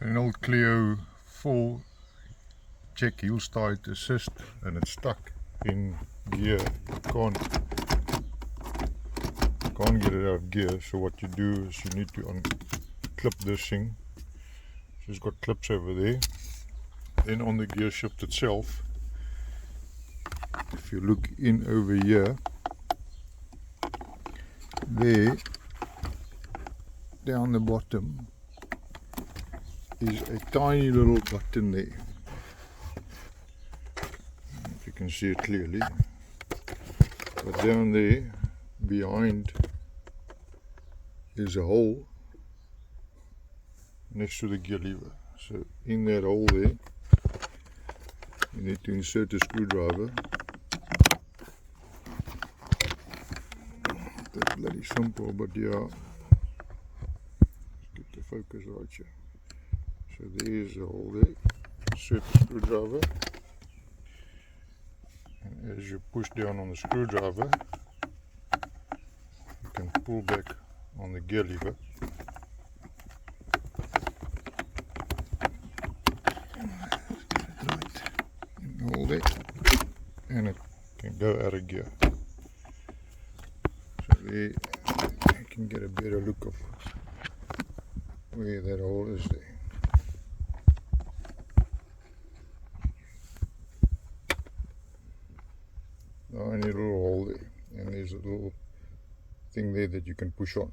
Renault Clio full check heel start assist, and it's stuck in gear. Can't get it out of gear. So what you do is you need to unclip this thing. So it's got clips over there. Then on the Gearshift itself, if you look in over here, there down the bottom is a tiny little button there. If you can see it clearly, but down there behind is a hole next to the gear lever. So in that hole there you need to insert a screwdriver. That's bloody simple, but yeah, let's get the focus right here. So there is a hole there, insert the screwdriver, and as you push down on the screwdriver you can pull back on the gear lever. Hold it and it can go out of gear. So there you can get a better look of where that hole is there. Tiny little hole there, and there's a little thing there that you can push on.